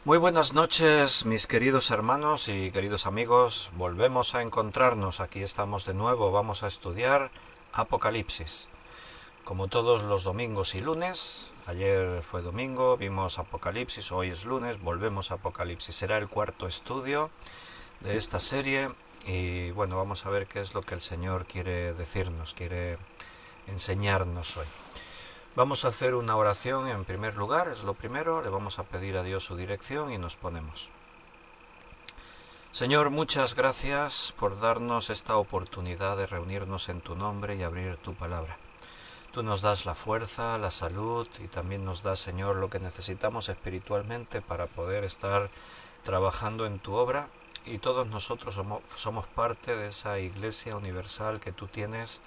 Muy buenas noches, mis queridos hermanos y queridos amigos. Volvemos a encontrarnos. Aquí estamos de nuevo. Vamos a estudiar Apocalipsis. Como todos los domingos y lunes, ayer fue domingo, vimos Apocalipsis, hoy es lunes, volvemos a Apocalipsis. Será el cuarto estudio de esta serie y bueno, vamos a ver qué es lo que el Señor quiere decirnos, quiere enseñarnos hoy. Vamos a hacer una oración en primer lugar, es lo primero, le vamos a pedir a Dios su dirección y nos ponemos. Señor, muchas gracias por darnos esta oportunidad de reunirnos en tu nombre y abrir tu palabra. Tú nos das la fuerza, la salud y también nos das, Señor, lo que necesitamos espiritualmente para poder estar trabajando en tu obra y todos nosotros somos parte de esa iglesia universal que tú tienes.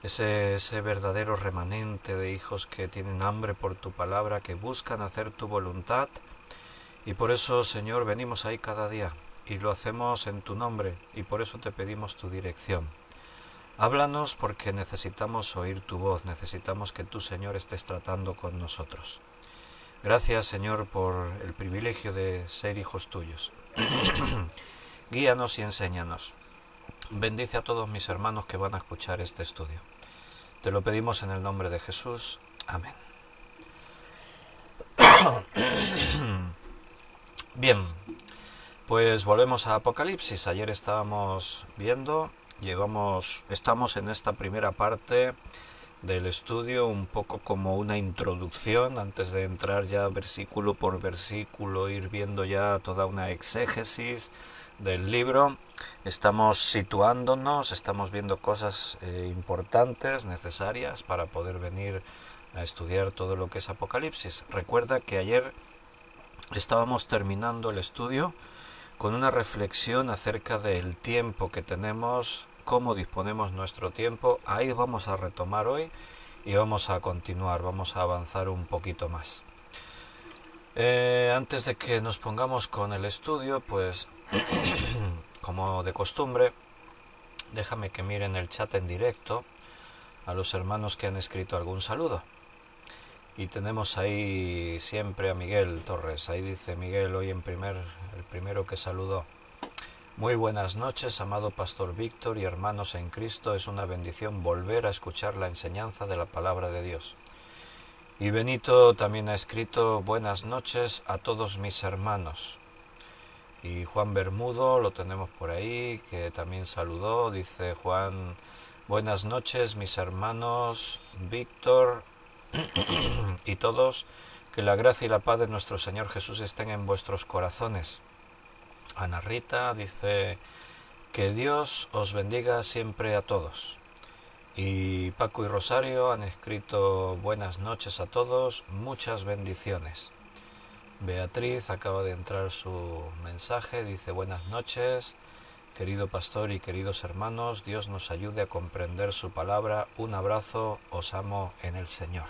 Ese verdadero remanente de hijos que tienen hambre por tu palabra, que buscan hacer tu voluntad. Y por eso, Señor, venimos ahí cada día y lo hacemos en tu nombre y por eso te pedimos tu dirección. Háblanos porque necesitamos oír tu voz, necesitamos que tú, Señor, estés tratando con nosotros. Gracias, Señor, por el privilegio de ser hijos tuyos. Guíanos y enséñanos. Bendice a todos mis hermanos que van a escuchar este estudio. Te lo pedimos en el nombre de Jesús. Amén. Bien, pues volvemos a Apocalipsis. Ayer estábamos viendo, estamos en esta primera parte del estudio, un poco como una introducción, antes de entrar ya versículo por versículo, ir viendo ya toda una exégesis del libro. Estamos situándonos, estamos viendo cosas importantes, necesarias para poder venir a estudiar todo lo que es Apocalipsis. Recuerda que ayer estábamos terminando el estudio con una reflexión acerca del tiempo que tenemos, cómo disponemos nuestro tiempo. Ahí vamos a retomar hoy y vamos a continuar, vamos a avanzar un poquito más. Antes de que nos pongamos con el estudio, pues como de costumbre, déjame que mire en el chat en directo a los hermanos que han escrito algún saludo. Y tenemos ahí siempre a Miguel Torres. Ahí dice Miguel hoy el primero que saludó. Muy buenas noches, amado Pastor Víctor y hermanos en Cristo. Es una bendición volver a escuchar la enseñanza de la palabra de Dios. Y Benito también ha escrito buenas noches a todos mis hermanos. Y Juan Bermudo lo tenemos por ahí, que también saludó. Dice Juan, buenas noches mis hermanos Víctor y todos, que la gracia y la paz de nuestro Señor Jesús estén en vuestros corazones. Ana Rita dice que Dios os bendiga siempre a todos. Y Paco y Rosario han escrito buenas noches a todos, muchas bendiciones. Beatriz acaba de entrar su mensaje, dice buenas noches, querido pastor y queridos hermanos, Dios nos ayude a comprender su palabra, un abrazo, os amo en el Señor.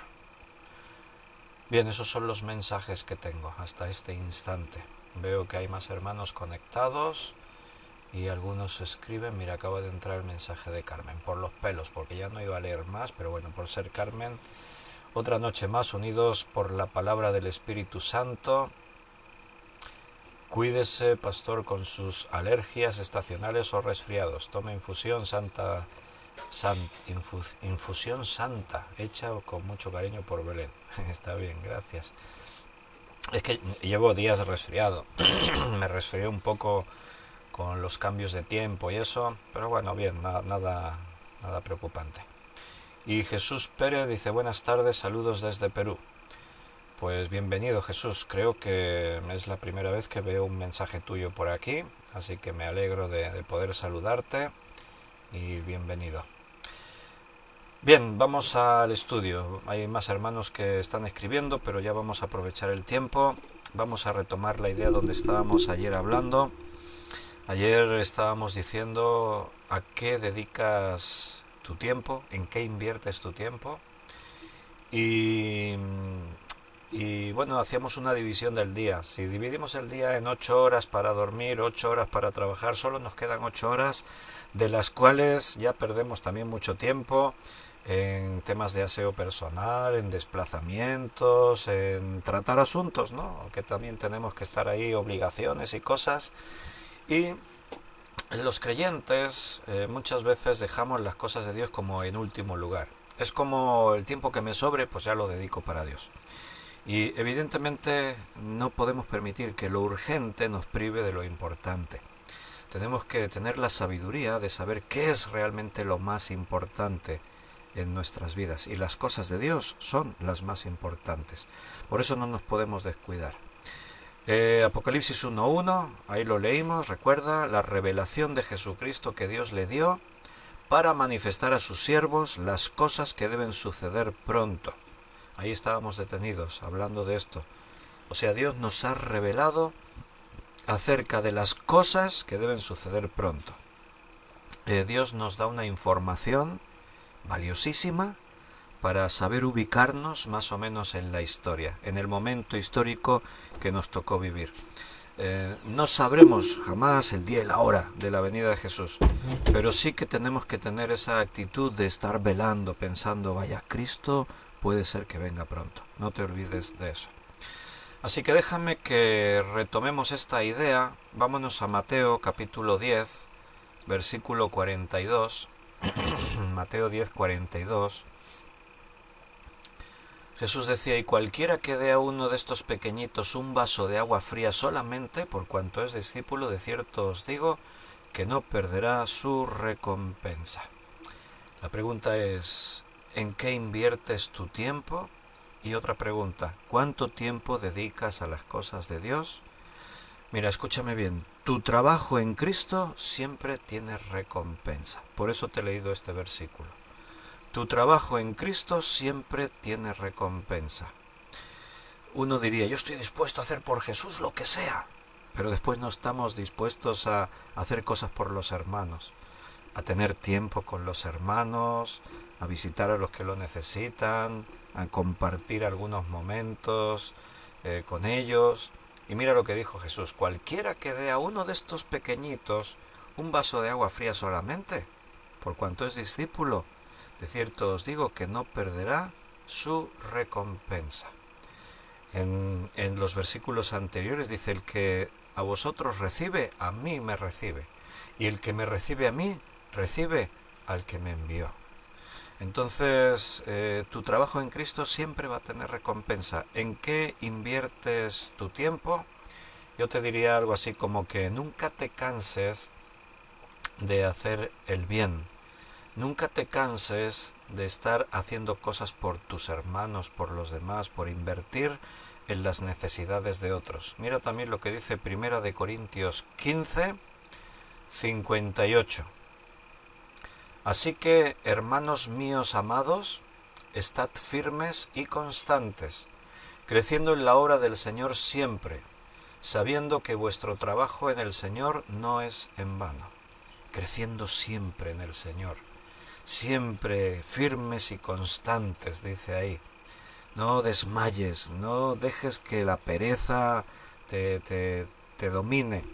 Bien, esos son los mensajes que tengo hasta este instante. Veo que hay más hermanos conectados y algunos escriben. Mira, acaba de entrar el mensaje de Carmen, por los pelos, porque ya no iba a leer más, pero bueno, por ser Carmen. Otra noche más unidos por la palabra del Espíritu Santo. Cuídese, pastor, con sus alergias estacionales o resfriados. Tome infusión infusión santa, hecha con mucho cariño por Belén. Está bien, gracias. Es que llevo días resfriado. Me resfrié un poco con los cambios de tiempo y eso, pero bueno, bien, nada preocupante. Y Jesús Pérez dice buenas tardes, saludos desde Perú. Pues bienvenido Jesús, creo que es la primera vez que veo un mensaje tuyo por aquí, así que me alegro de poder saludarte y bienvenido. Bien, vamos al estudio. Hay más hermanos que están escribiendo, pero ya vamos a aprovechar el tiempo. Vamos a retomar la idea donde estábamos ayer hablando. Ayer estábamos diciendo a qué dedicas tu tiempo, en qué inviertes tu tiempo. Y bueno, hacíamos una división del día. Si dividimos el día en 8 horas para dormir, 8 horas para trabajar, solo nos quedan 8 horas, de las cuales ya perdemos también mucho tiempo en temas de aseo personal, en desplazamientos, en tratar asuntos, ¿no? Que también tenemos que estar ahí, obligaciones y cosas. Y los creyentes muchas veces dejamos las cosas de Dios como en último lugar. Es como el tiempo que me sobre, pues ya lo dedico para Dios. Y evidentemente no podemos permitir que lo urgente nos prive de lo importante. Tenemos que tener la sabiduría de saber qué es realmente lo más importante en nuestras vidas. Y las cosas de Dios son las más importantes. Por eso no nos podemos descuidar. Apocalipsis 1.1, ahí lo leímos, recuerda, la revelación de Jesucristo que Dios le dio para manifestar a sus siervos las cosas que deben suceder pronto. Ahí estábamos detenidos, hablando de esto. O sea, Dios nos ha revelado acerca de las cosas que deben suceder pronto. Dios nos da una información valiosísima para saber ubicarnos más o menos en la historia, en el momento histórico que nos tocó vivir. No sabremos jamás el día y la hora de la venida de Jesús, pero sí que tenemos que tener esa actitud de estar velando, pensando, vaya, Cristo puede ser que venga pronto. No te olvides de eso. Así que déjame que retomemos esta idea. Vámonos a Mateo capítulo 10, versículo 42. Mateo 10, 42. Jesús decía, y cualquiera que dé a uno de estos pequeñitos un vaso de agua fría solamente, por cuanto es discípulo, de cierto os digo, que no perderá su recompensa. La pregunta es, ¿en qué inviertes tu tiempo? Y otra pregunta, ¿cuánto tiempo dedicas a las cosas de Dios? Mira, escúchame bien, tu trabajo en Cristo siempre tiene recompensa. Por eso te he leído este versículo. Tu trabajo en Cristo siempre tiene recompensa. Uno diría, yo estoy dispuesto a hacer por Jesús lo que sea, pero después no estamos dispuestos a hacer cosas por los hermanos, a tener tiempo con los hermanos, a visitar a los que lo necesitan, a compartir algunos momentos con ellos. Y mira lo que dijo Jesús, cualquiera que dé a uno de estos pequeñitos un vaso de agua fría solamente, por cuanto es discípulo, de cierto os digo que no perderá su recompensa. En los versículos anteriores dice, el que a vosotros recibe, a mí me recibe. Y el que me recibe a mí, recibe al que me envió. Entonces, tu trabajo en Cristo siempre va a tener recompensa. ¿En qué inviertes tu tiempo? Yo te diría algo así como que nunca te canses de hacer el bien. Nunca te canses de estar haciendo cosas por tus hermanos, por los demás, por invertir en las necesidades de otros. Mira también lo que dice Primera de Corintios 15, 58. Así que, hermanos míos amados, estad firmes y constantes, creciendo en la obra del Señor siempre, sabiendo que vuestro trabajo en el Señor no es en vano. Creciendo siempre en el Señor. Siempre firmes y constantes, dice ahí. No desmayes, no dejes que la pereza te domine.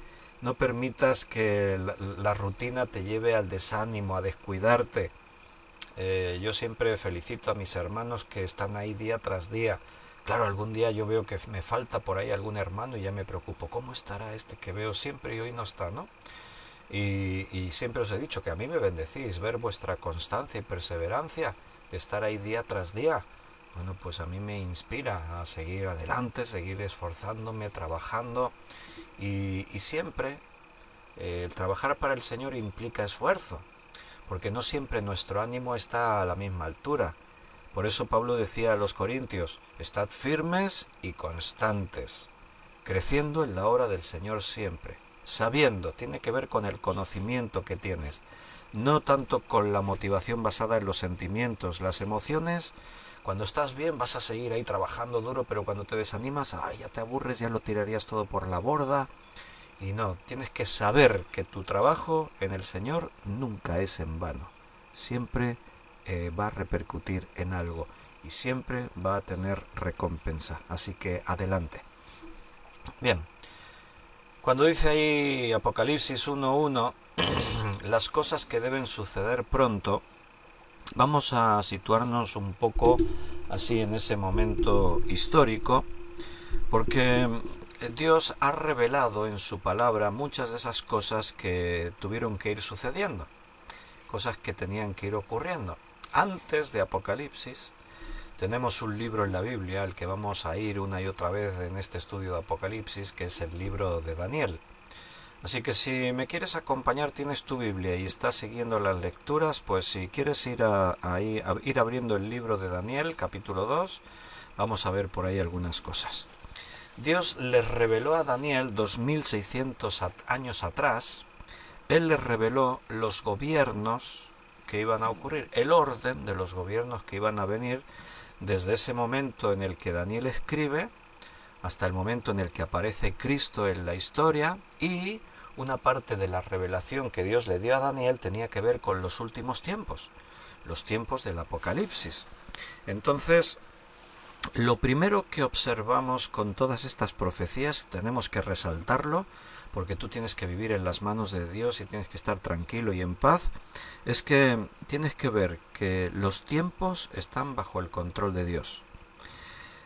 No permitas que la rutina te lleve al desánimo, a descuidarte. Yo siempre felicito a mis hermanos que están ahí día tras día. Claro, algún día yo veo que me falta por ahí algún hermano y ya me preocupo. ¿Cómo estará este que veo siempre y hoy no está, no? Y siempre os he dicho que a mí me bendecís ver vuestra constancia y perseverancia de estar ahí día tras día. Bueno, pues a mí me inspira a seguir adelante, seguir esforzándome, trabajando y siempre el trabajar para el Señor implica esfuerzo, porque no siempre nuestro ánimo está a la misma altura. Por eso Pablo decía a los corintios, estad firmes y constantes, creciendo en la obra del Señor siempre. Sabiendo, tiene que ver con el conocimiento que tienes, no tanto con la motivación basada en los sentimientos. Las emociones, cuando estás bien vas a seguir ahí trabajando duro, pero cuando te desanimas, ya te aburres, ya lo tirarías todo por la borda. Y no, tienes que saber que tu trabajo en el Señor nunca es en vano. Siempre va a repercutir en algo y siempre va a tener recompensa. Así que adelante. Bien. Cuando dice ahí Apocalipsis 1.1, las cosas que deben suceder pronto, vamos a situarnos un poco así en ese momento histórico, porque Dios ha revelado en su palabra muchas de esas cosas que tuvieron que ir sucediendo, cosas que tenían que ir ocurriendo. Antes de Apocalipsis, tenemos un libro en la Biblia al que vamos a ir una y otra vez en este estudio de Apocalipsis, que es el libro de Daniel. Así que si me quieres acompañar, tienes tu Biblia y estás siguiendo las lecturas, pues si quieres ir ir abriendo el libro de Daniel, capítulo 2, vamos a ver por ahí algunas cosas. Dios les reveló a Daniel 2600 años atrás, Él les reveló los gobiernos que iban a ocurrir, el orden de los gobiernos que iban a venir desde ese momento en el que Daniel escribe hasta el momento en el que aparece Cristo en la historia, y una parte de la revelación que Dios le dio a Daniel tenía que ver con los últimos tiempos, los tiempos del Apocalipsis. Entonces, lo primero que observamos con todas estas profecías, tenemos que resaltarlo, porque tú tienes que vivir en las manos de Dios y tienes que estar tranquilo y en paz, es que tienes que ver que los tiempos están bajo el control de Dios.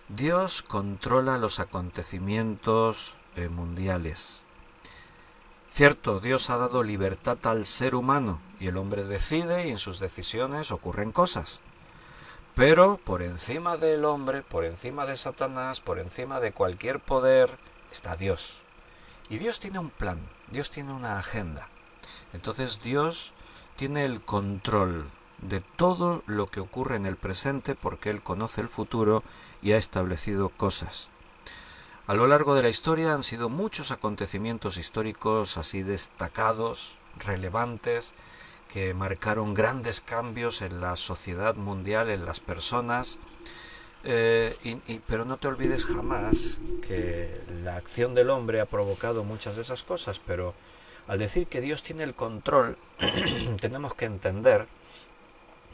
Dios controla los acontecimientos mundiales. Cierto, Dios ha dado libertad al ser humano y el hombre decide y en sus decisiones ocurren cosas. Pero por encima del hombre, por encima de Satanás, por encima de cualquier poder, está Dios. Y Dios tiene un plan, Dios tiene una agenda. Entonces Dios tiene el control de todo lo que ocurre en el presente porque Él conoce el futuro y ha establecido cosas. A lo largo de la historia han sido muchos acontecimientos históricos así destacados, relevantes, que marcaron grandes cambios en la sociedad mundial, en las personas, pero no te olvides jamás que la acción del hombre ha provocado muchas de esas cosas, pero al decir que Dios tiene el control, tenemos que entender,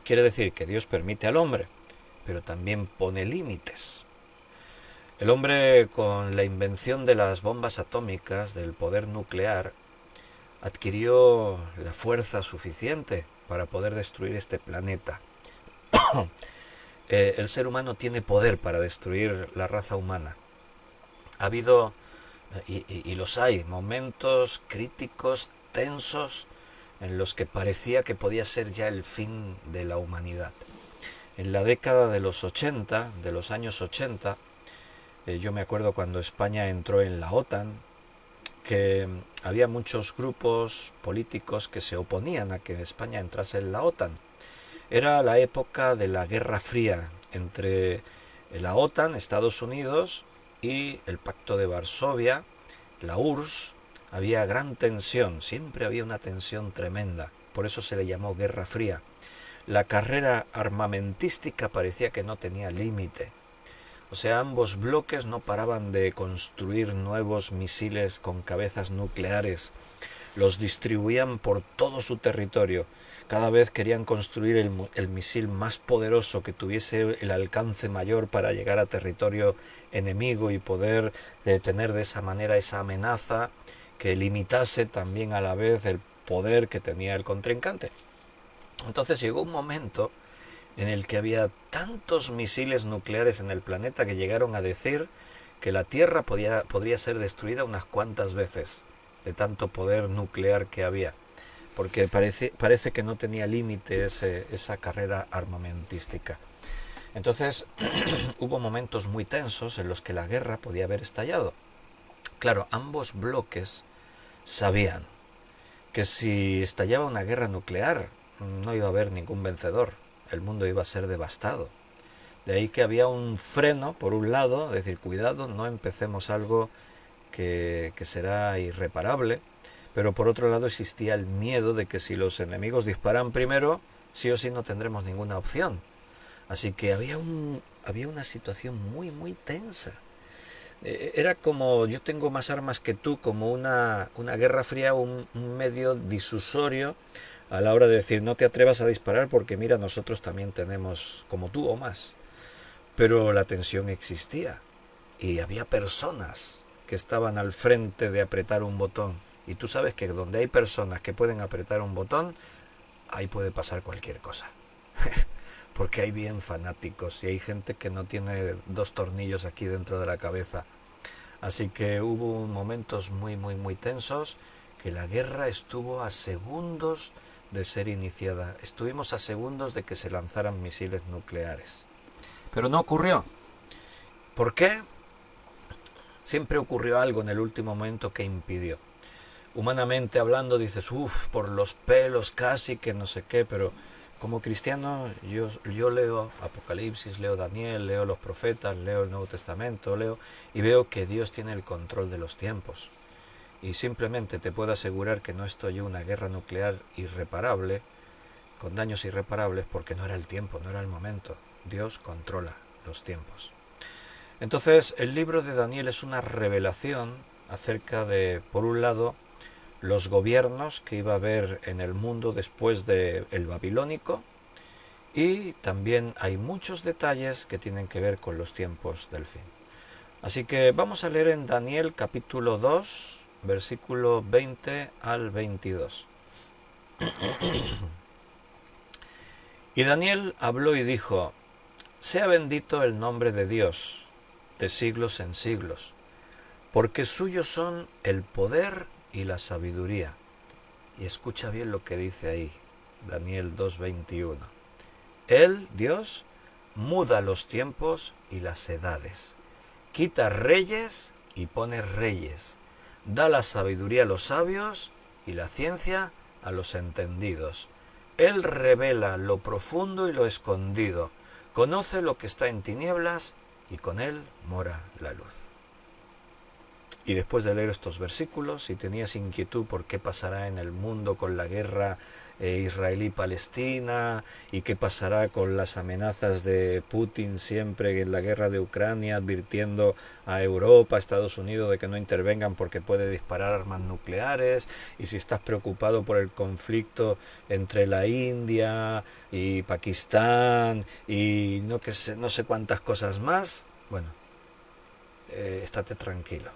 quiere decir que Dios permite al hombre, pero también pone límites. El hombre, con la invención de las bombas atómicas, del poder nuclear, adquirió la fuerza suficiente para poder destruir este planeta. El ser humano tiene poder para destruir la raza humana. Ha habido, y los hay, momentos críticos, tensos, en los que parecía que podía ser ya el fin de la humanidad. En la década de los 80, de los años 80, yo me acuerdo cuando España entró en la OTAN, que había muchos grupos políticos que se oponían a que España entrase en la OTAN. Era la época de la Guerra Fría entre la OTAN, Estados Unidos, y el Pacto de Varsovia, la URSS. Había gran tensión, siempre había una tensión tremenda, por eso se le llamó Guerra Fría. La carrera armamentística parecía que no tenía límite. O sea, ambos bloques no paraban de construir nuevos misiles con cabezas nucleares. Los distribuían por todo su territorio. Cada vez querían construir el misil más poderoso, que tuviese el alcance mayor para llegar a territorio enemigo y poder tener de esa manera esa amenaza que limitase también a la vez el poder que tenía el contrincante. Entonces llegó un momento en el que había tantos misiles nucleares en el planeta que llegaron a decir que la Tierra podría ser destruida unas cuantas veces de tanto poder nuclear que había, porque parece que no tenía límite esa carrera armamentística. Entonces hubo momentos muy tensos en los que la guerra podía haber estallado. Claro, ambos bloques sabían que si estallaba una guerra nuclear no iba a haber ningún vencedor. El mundo iba a ser devastado. De ahí que había un freno, por un lado, decir, cuidado, no empecemos algo que será irreparable, pero por otro lado existía el miedo de que si los enemigos disparan primero, sí o sí no tendremos ninguna opción. Así que había una situación muy, muy tensa. Era como, yo tengo más armas que tú, como una guerra fría, un medio disusorio a la hora de decir, no te atrevas a disparar porque mira, nosotros también tenemos como tú o más. Pero la tensión existía y había personas que estaban al frente de apretar un botón. Y tú sabes que donde hay personas que pueden apretar un botón, ahí puede pasar cualquier cosa. porque hay bien fanáticos y hay gente que no tiene 2 tornillos aquí dentro de la cabeza. Así que hubo momentos muy tensos, que la guerra estuvo a segundos de ser iniciada. Estuvimos a segundos de que se lanzaran misiles nucleares. Pero no ocurrió. ¿Por qué? Siempre ocurrió algo en el último momento que impidió. Humanamente hablando dices, por los pelos casi que no sé qué, pero como cristiano yo leo Apocalipsis, leo Daniel, leo los profetas, leo el Nuevo Testamento, leo y veo que Dios tiene el control de los tiempos. Y simplemente te puedo asegurar que no estoy en una guerra nuclear irreparable, con daños irreparables, porque no era el tiempo, no era el momento. Dios controla los tiempos. Entonces, el libro de Daniel es una revelación acerca de, por un lado, los gobiernos que iba a haber en el mundo después del babilónico, y también hay muchos detalles que tienen que ver con los tiempos del fin. Así que vamos a leer en Daniel capítulo 2, versículo 20 al 22. Y Daniel habló y dijo, sea bendito el nombre de Dios, de siglos en siglos, porque suyos son el poder y la sabiduría. Y escucha bien lo que dice ahí, Daniel 2:21. Él, Dios, muda los tiempos y las edades, quita reyes y pone reyes, da la sabiduría a los sabios y la ciencia a los entendidos. Él revela lo profundo y lo escondido, conoce lo que está en tinieblas y con él mora la luz. Y después de leer estos versículos, si tenías inquietud por qué pasará en el mundo con la guerra israelí-palestina y qué pasará con las amenazas de Putin siempre en la guerra de Ucrania, advirtiendo a Europa, a Estados Unidos de que no intervengan porque puede disparar armas nucleares, y si estás preocupado por el conflicto entre la India y Pakistán y no sé cuántas cosas más, bueno, estate tranquilo.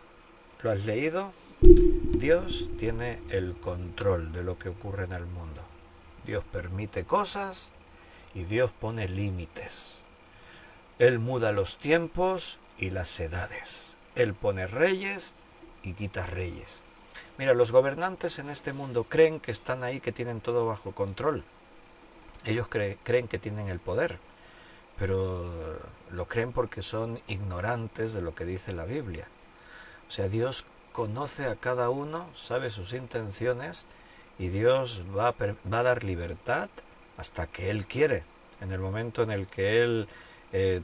¿Lo has leído? Dios tiene el control de lo que ocurre en el mundo. Dios permite cosas y Dios pone límites. Él muda los tiempos y las edades. Él pone reyes y quita reyes. Mira, los gobernantes en este mundo creen que están ahí, que tienen todo bajo control. Ellos creen que tienen el poder, pero lo creen porque son ignorantes de lo que dice la Biblia. O sea, Dios conoce a cada uno, sabe sus intenciones, y Dios va a dar libertad hasta que Él quiere. En el momento en el que Él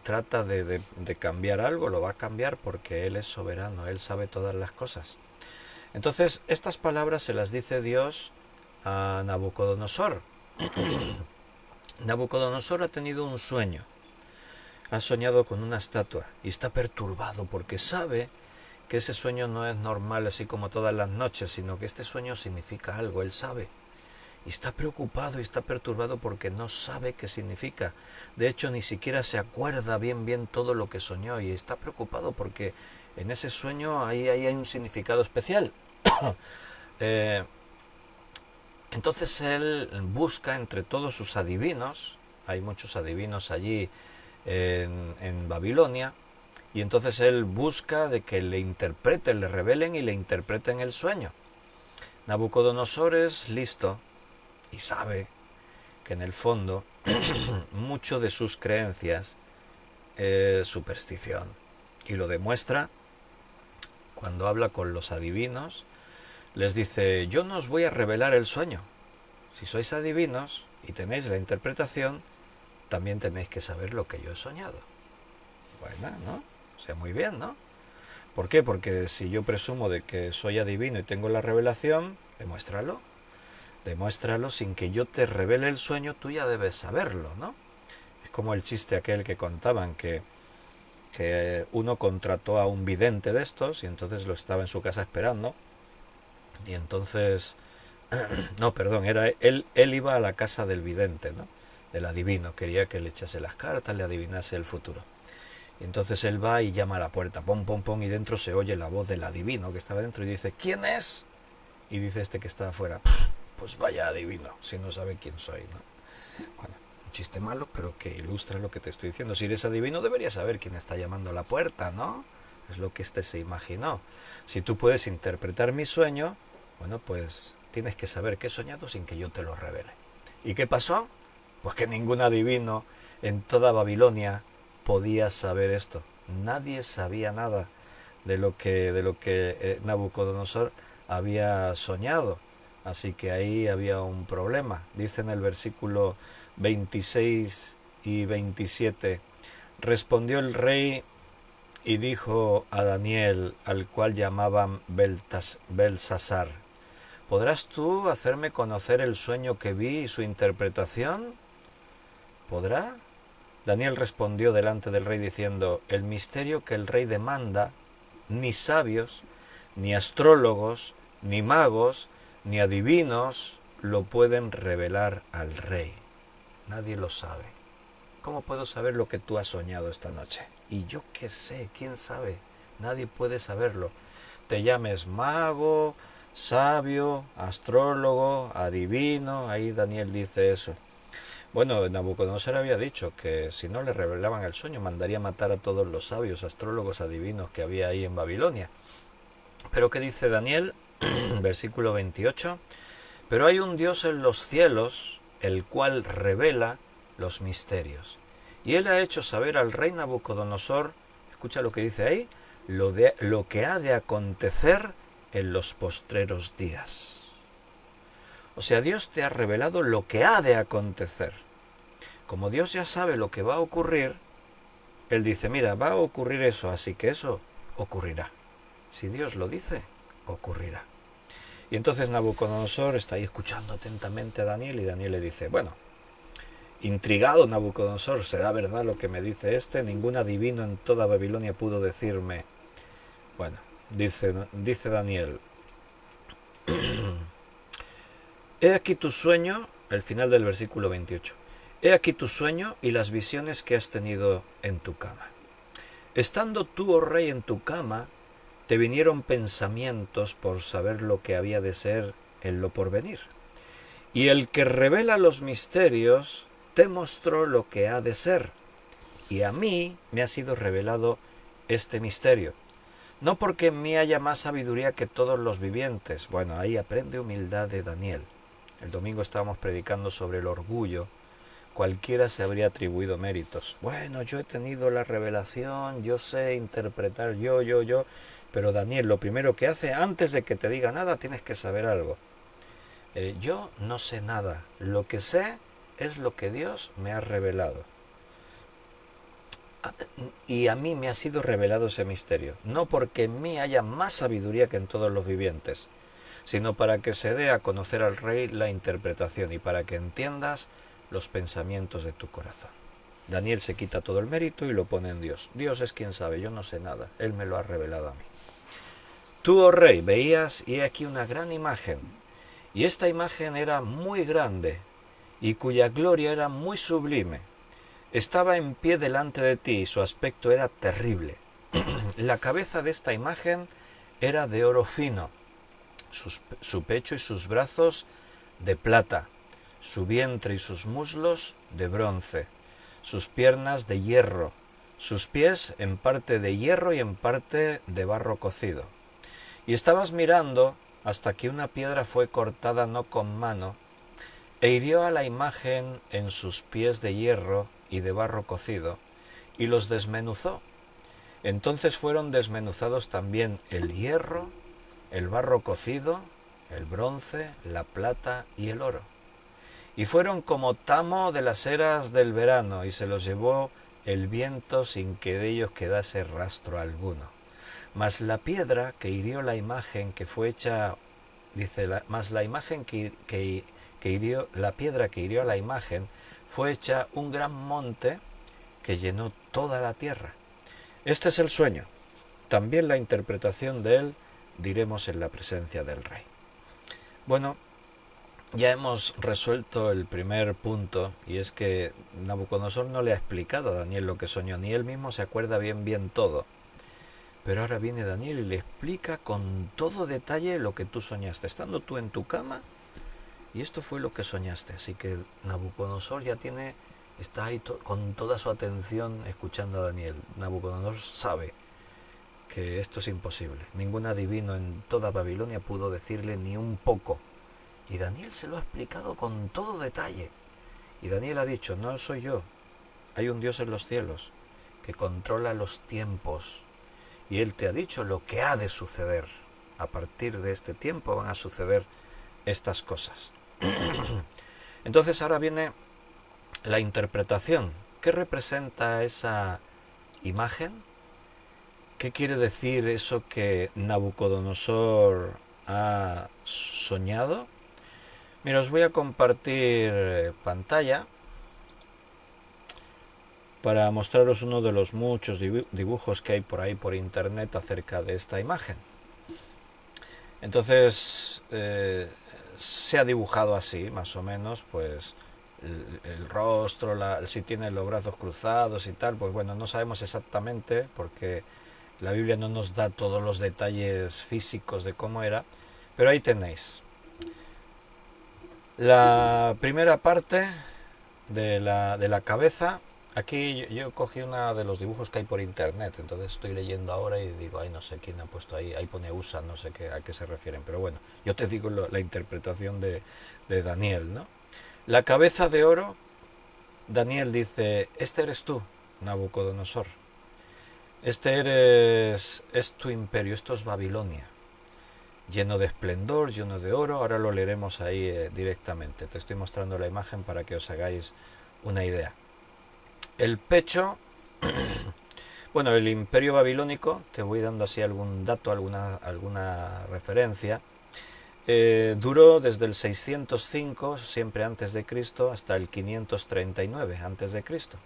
trata de cambiar algo, lo va a cambiar porque Él es soberano, Él sabe todas las cosas. Entonces, estas palabras se las dice Dios a Nabucodonosor. Nabucodonosor ha tenido un sueño. Ha soñado con una estatua y está perturbado porque sabe que ese sueño no es normal así como todas las noches, sino que este sueño significa algo, él sabe. Y está preocupado y está perturbado porque no sabe qué significa. De hecho, ni siquiera se acuerda bien todo lo que soñó, y está preocupado porque en ese sueño ahí hay un significado especial. Entonces él busca entre todos sus adivinos, hay muchos adivinos allí en Babilonia, y entonces él busca de que le interpreten, le revelen y le interpreten el sueño. Nabucodonosor es listo y sabe que en el fondo mucho de sus creencias es superstición. Y lo demuestra cuando habla con los adivinos. Les dice, yo no os voy a revelar el sueño. Si sois adivinos y tenéis la interpretación, también tenéis que saber lo que yo he soñado. Bueno, ¿no? O sea, muy bien, ¿no? ¿Por qué? Porque si yo presumo de que soy adivino y tengo la revelación, demuéstralo. Demuéstralo sin que yo te revele el sueño, tú ya debes saberlo, ¿no? Es como el chiste aquel que contaban, que uno contrató a un vidente de estos y entonces lo estaba en su casa esperando. Y entonces, no, perdón, era él iba a la casa del vidente, ¿no? Del adivino, quería que le echase las cartas, le adivinase el futuro. Y entonces él va y llama a la puerta, pom, pom, pom, y dentro se oye la voz del adivino que estaba dentro y dice, ¿quién es? Y dice este que está afuera, pues vaya adivino, si no sabe quién soy, ¿no? Bueno, chiste malo, pero que ilustra lo que te estoy diciendo. Si eres adivino, deberías saber quién está llamando a la puerta, ¿no? Es lo que éste se imaginó. Si tú puedes interpretar mi sueño, bueno, pues tienes que saber qué he soñado sin que yo te lo revele. ¿Y qué pasó? Pues que ningún adivino en toda Babilonia podía saber esto. Nadie sabía nada de lo que Nabucodonosor había soñado. Así que ahí había un problema. Dice en el versículo 26 y 27, respondió el rey y dijo a Daniel, al cual llamaban Belsasar, ¿podrás tú hacerme conocer el sueño que vi y su interpretación? ¿Podrá? Daniel respondió delante del rey diciendo, el misterio que el rey demanda, ni sabios, ni astrólogos, ni magos, ni adivinos lo pueden revelar al rey. Nadie lo sabe. ¿Cómo puedo saber lo que tú has soñado esta noche? Y yo qué sé, ¿quién sabe? Nadie puede saberlo. Te llames mago, sabio, astrólogo, adivino, ahí Daniel dice eso. Bueno, Nabucodonosor había dicho que si no le revelaban el sueño, mandaría matar a todos los sabios, astrólogos, adivinos que había ahí en Babilonia. Pero ¿qué dice Daniel? Versículo 28. Pero hay un Dios en los cielos, el cual revela los misterios. Y él ha hecho saber al rey Nabucodonosor, escucha lo que dice ahí, lo que ha de acontecer en los postreros días. O sea, Dios te ha revelado lo que ha de acontecer. Como Dios ya sabe lo que va a ocurrir, Él dice, mira, va a ocurrir eso, así que eso ocurrirá. Si Dios lo dice, ocurrirá. Y entonces Nabucodonosor está ahí escuchando atentamente a Daniel y Daniel le dice, bueno, intrigado Nabucodonosor, ¿será verdad lo que me dice este? Ningún adivino en toda Babilonia pudo decirme. Bueno, dice Daniel, he aquí tu sueño, el final del versículo 28. He aquí tu sueño y las visiones que has tenido en tu cama. Estando tú, oh rey, en tu cama, te vinieron pensamientos por saber lo que había de ser en lo porvenir. Y el que revela los misterios te mostró lo que ha de ser. Y a mí me ha sido revelado este misterio. No porque en mí haya más sabiduría que todos los vivientes. Bueno, ahí aprende humildad de Daniel. El domingo estábamos predicando sobre el orgullo. Cualquiera se habría atribuido méritos. Bueno, yo he tenido la revelación, yo sé interpretar, yo. Pero Daniel, lo primero que hace, antes de que te diga nada, tienes que saber algo. Yo no sé nada. Lo que sé es lo que Dios me ha revelado. Y a mí me ha sido revelado ese misterio. No porque en mí haya más sabiduría que en todos los vivientes, sino para que se dé a conocer al rey la interpretación y para que entiendas los pensamientos de tu corazón. Daniel se quita todo el mérito y lo pone en Dios. Dios es quien sabe, yo no sé nada, Él me lo ha revelado a mí. Tú, oh rey, veías y he aquí una gran imagen, y esta imagen era muy grande, y cuya gloria era muy sublime. Estaba en pie delante de ti, y su aspecto era terrible. La cabeza de esta imagen era de oro fino, su pecho y sus brazos de plata, su vientre y sus muslos de bronce, sus piernas de hierro, sus pies en parte de hierro y en parte de barro cocido. Y estabas mirando hasta que una piedra fue cortada no con mano, e hirió a la imagen en sus pies de hierro y de barro cocido, y los desmenuzó. Entonces fueron desmenuzados también el hierro, el barro cocido, el bronce, la plata y el oro. Y fueron como tamo de las eras del verano, y se los llevó el viento sin que de ellos quedase rastro alguno. Mas la piedra que hirió la imagen que fue hecha, mas la imagen la piedra que hirió a la imagen fue hecha un gran monte que llenó toda la tierra. Este es el sueño. También la interpretación de él diremos en la presencia del rey. Bueno, ya hemos resuelto el primer punto, y es que Nabucodonosor no le ha explicado a Daniel lo que soñó, ni él mismo se acuerda bien todo. Pero ahora viene Daniel y le explica con todo detalle lo que tú soñaste, estando tú en tu cama, y esto fue lo que soñaste. Así que Nabucodonosor ya tiene está ahí con toda su atención escuchando a Daniel. Nabucodonosor sabe que esto es imposible. Ningún adivino en toda Babilonia pudo decirle ni un poco. Y Daniel se lo ha explicado con todo detalle. Y Daniel ha dicho, no soy yo, hay un Dios en los cielos que controla los tiempos. Y Él te ha dicho lo que ha de suceder. A partir de este tiempo van a suceder estas cosas. Entonces ahora viene la interpretación. ¿Qué representa esa imagen? ¿Qué quiere decir eso que Nabucodonosor ha soñado? Mira, os voy a compartir pantalla para mostraros uno de los muchos dibujos que hay por ahí por internet acerca de esta imagen. Entonces se ha dibujado así, más o menos, pues el rostro, si tiene los brazos cruzados y tal, pues bueno, no sabemos exactamente porque la Biblia no nos da todos los detalles físicos de cómo era, pero ahí tenéis. La primera parte de la cabeza, aquí yo cogí uno de los dibujos que hay por internet, entonces estoy leyendo ahora y digo, ay, no sé quién ha puesto ahí pone USA, no sé a qué se refieren, pero bueno, yo te digo la interpretación de Daniel, ¿no? La cabeza de oro, Daniel dice, este eres tú, Nabucodonosor, es tu imperio, esto es Babilonia, lleno de esplendor, lleno de oro. Ahora lo leeremos ahí directamente. Te estoy mostrando la imagen para que os hagáis una idea. El pecho, bueno, el imperio babilónico, te voy dando así algún dato, alguna referencia, duró desde el 605, siempre antes de Cristo, hasta el 539 antes de Cristo.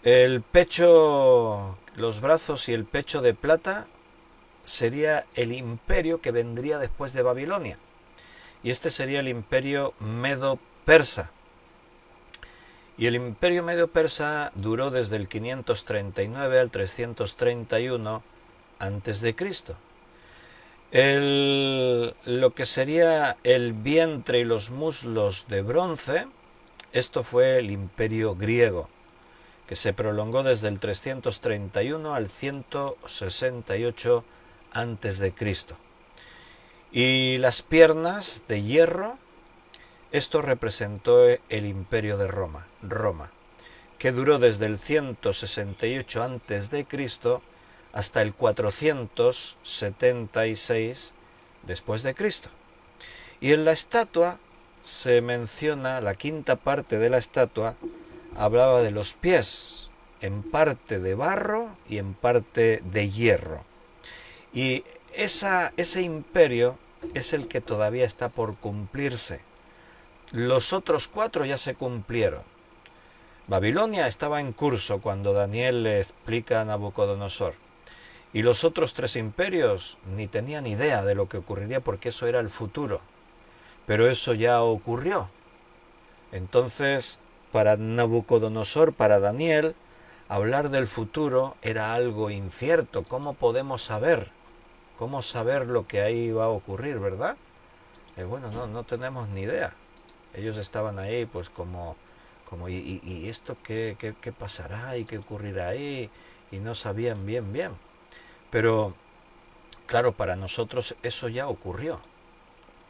El pecho, los brazos y el pecho de plata sería el imperio que vendría después de Babilonia. Y este sería el imperio medo-persa. Y el imperio medo-persa duró desde el 539 al 331 antes de Cristo. Lo que sería el vientre y los muslos de bronce, esto fue el imperio griego, que se prolongó desde el 331 al 168 antes de Cristo. Y las piernas de hierro, esto representó el imperio de Roma, que duró desde el 168 antes de Cristo hasta el 476 después de Cristo. Y en la estatua se menciona, la quinta parte de la estatua hablaba de los pies, en parte de barro y en parte de hierro. Y ese imperio es el que todavía está por cumplirse. Los otros 4 ya se cumplieron. Babilonia estaba en curso cuando Daniel le explica a Nabucodonosor. Y los otros 3 imperios ni tenían idea de lo que ocurriría porque eso era el futuro. Pero eso ya ocurrió. Entonces, para Nabucodonosor, para Daniel, hablar del futuro era algo incierto. ¿Cómo podemos saber? ¿Cómo saber lo que ahí va a ocurrir, verdad? Bueno, no tenemos ni idea. Ellos estaban ahí pues como ¿y esto qué pasará y qué ocurrirá ahí? Y no sabían bien. Pero, claro, para nosotros eso ya ocurrió.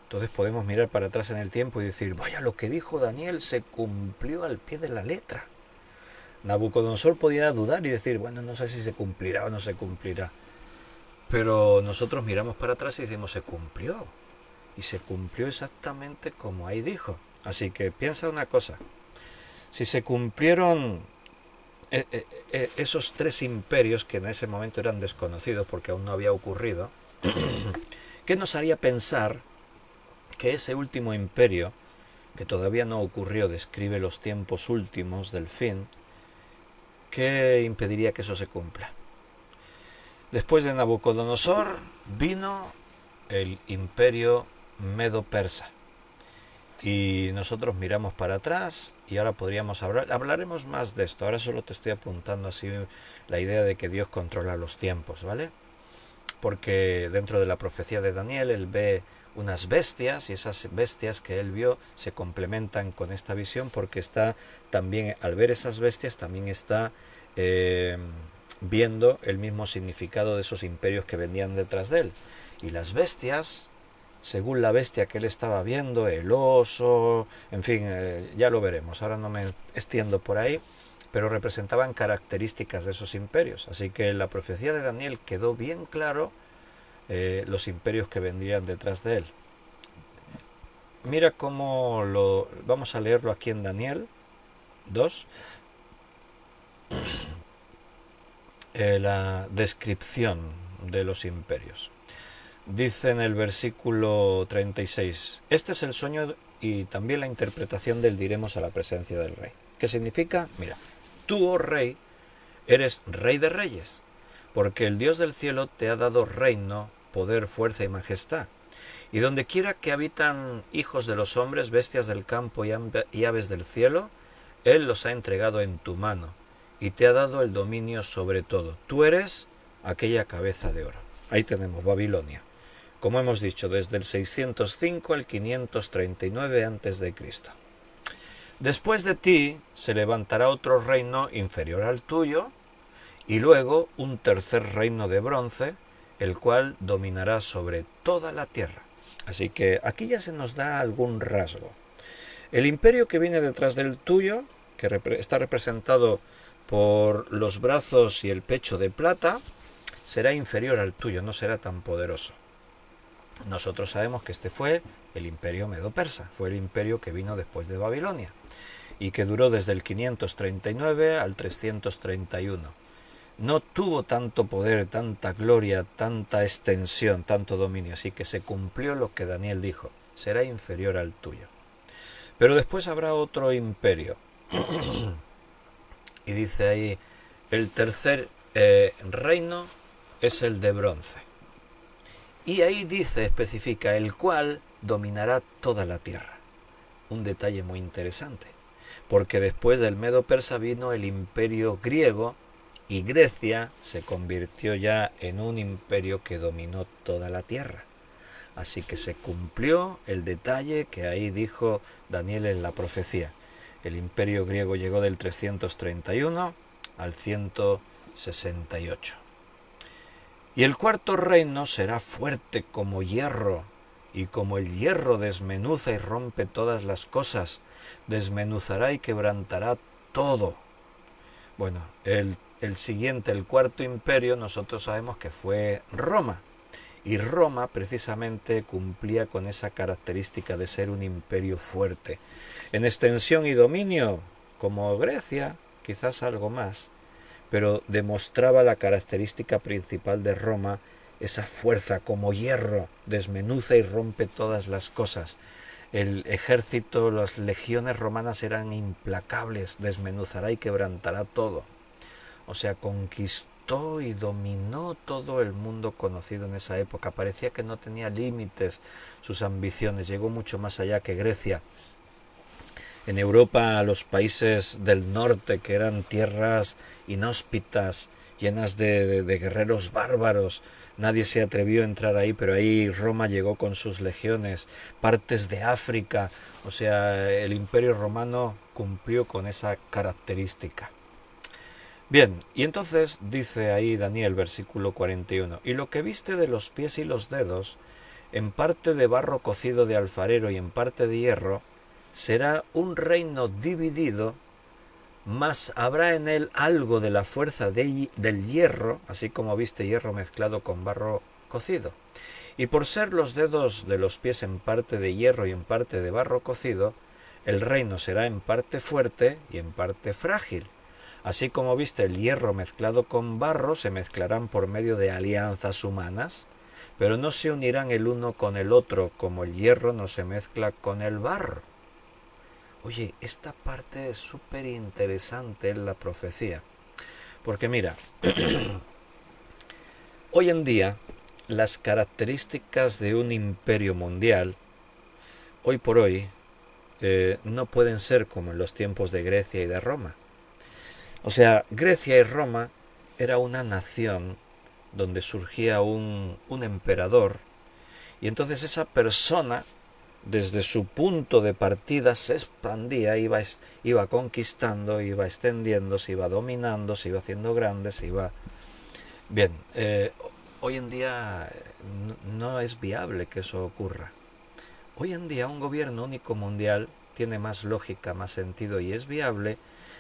Entonces podemos mirar para atrás en el tiempo y decir, vaya, lo que dijo Daniel se cumplió al pie de la letra. Nabucodonosor podía dudar y decir, bueno, no sé si se cumplirá o no se cumplirá. Pero nosotros miramos para atrás y decimos, se cumplió. Y se cumplió exactamente como ahí dijo. Así que piensa una cosa. Si se cumplieron esos 3 imperios que en ese momento eran desconocidos porque aún no había ocurrido, ¿qué nos haría pensar que ese último imperio, que todavía no ocurrió, describe los tiempos últimos del fin, qué impediría que eso se cumpla? Después de Nabucodonosor vino el imperio medo-persa. Y nosotros miramos para atrás y ahora podríamos hablaremos más de esto. Ahora solo te estoy apuntando así la idea de que Dios controla los tiempos, ¿vale? Porque dentro de la profecía de Daniel él ve unas bestias, y esas bestias que él vio se complementan con esta visión, porque está también, al ver esas bestias, también está viendo el mismo significado de esos imperios que venían detrás de él. Y las bestias, según la bestia que él estaba viendo, el oso, en fin, ya lo veremos, ahora no me extiendo por ahí, pero representaban características de esos imperios. Así que en la profecía de Daniel quedó bien claro los imperios que vendrían detrás de él. Mira cómo lo vamos a leerlo aquí en Daniel 2, la descripción de los imperios. Dice en el versículo 36, este es el sueño y también la interpretación del diremos a la presencia del rey. ¿Qué significa? Mira, tú, oh rey, eres rey de reyes, porque el Dios del cielo te ha dado reino, poder, fuerza y majestad. Y donde quiera que habitan hijos de los hombres, bestias del campo y aves del cielo, Él los ha entregado en tu mano y te ha dado el dominio sobre todo. Tú eres aquella cabeza de oro. Ahí tenemos Babilonia. Como hemos dicho, desde el 605 al 539 a.C. Después de ti se levantará otro reino inferior al tuyo, y luego un tercer reino de bronce, el cual dominará sobre toda la tierra. Así que aquí ya se nos da algún rasgo. El imperio que viene detrás del tuyo, que está representado por los brazos y el pecho de plata, será inferior al tuyo, no será tan poderoso. Nosotros sabemos que este fue el imperio medo-persa, fue el imperio que vino después de Babilonia y que duró desde el 539 al 331. No tuvo tanto poder, tanta gloria, tanta extensión, tanto dominio, así que se cumplió lo que Daniel dijo, será inferior al tuyo. Pero después habrá otro imperio. Y dice ahí, el tercer reino es el de bronce. Y ahí dice, especifica, el cual dominará toda la tierra. Un detalle muy interesante, porque después del Medo-Persa vino el imperio griego, y Grecia se convirtió ya en un imperio que dominó toda la tierra. Así que se cumplió el detalle que ahí dijo Daniel en la profecía. El imperio griego llegó del 331 al 168. Y el cuarto reino será fuerte como hierro, y como el hierro desmenuza y rompe todas las cosas, desmenuzará y quebrantará todo. Bueno, el siguiente, el cuarto imperio, nosotros sabemos que fue Roma. Y Roma precisamente cumplía con esa característica de ser un imperio fuerte. En extensión y dominio, como Grecia, quizás algo más, pero demostraba la característica principal de Roma, esa fuerza como hierro, desmenuza y rompe todas las cosas. El ejército, las legiones romanas eran implacables, desmenuzará y quebrantará todo. O sea, conquistó y dominó todo el mundo conocido en esa época. Parecía que no tenía límites sus ambiciones, llegó mucho más allá que Grecia. En Europa, los países del norte, que eran tierras inhóspitas, llenas de guerreros bárbaros, nadie se atrevió a entrar ahí, pero ahí Roma llegó con sus legiones, partes de África, o sea, el imperio romano cumplió con esa característica. Bien, y entonces dice ahí Daniel, versículo 41, y lo que viste de los pies y los dedos, en parte de barro cocido de alfarero y en parte de hierro, será un reino dividido, mas habrá en él algo de la fuerza del hierro, así como viste hierro mezclado con barro cocido. Y por ser los dedos de los pies en parte de hierro y en parte de barro cocido, el reino será en parte fuerte y en parte frágil. Así como viste el hierro mezclado con barro, se mezclarán por medio de alianzas humanas, pero no se unirán el uno con el otro, como el hierro no se mezcla con el barro. Oye, esta parte es súper interesante en la profecía, porque mira, hoy en día las características de un imperio mundial, hoy por hoy, no pueden ser como en los tiempos de Grecia y de Roma. O sea, Grecia y Roma era una nación donde surgía un emperador, Y entonces esa persona, desde su punto de partida, se expandía, iba conquistando, iba extendiendo, se iba dominando, se iba haciendo grande, se iba... Bien, hoy en día no es viable que eso ocurra. Hoy en día un gobierno único mundial tiene más lógica, más sentido y es viable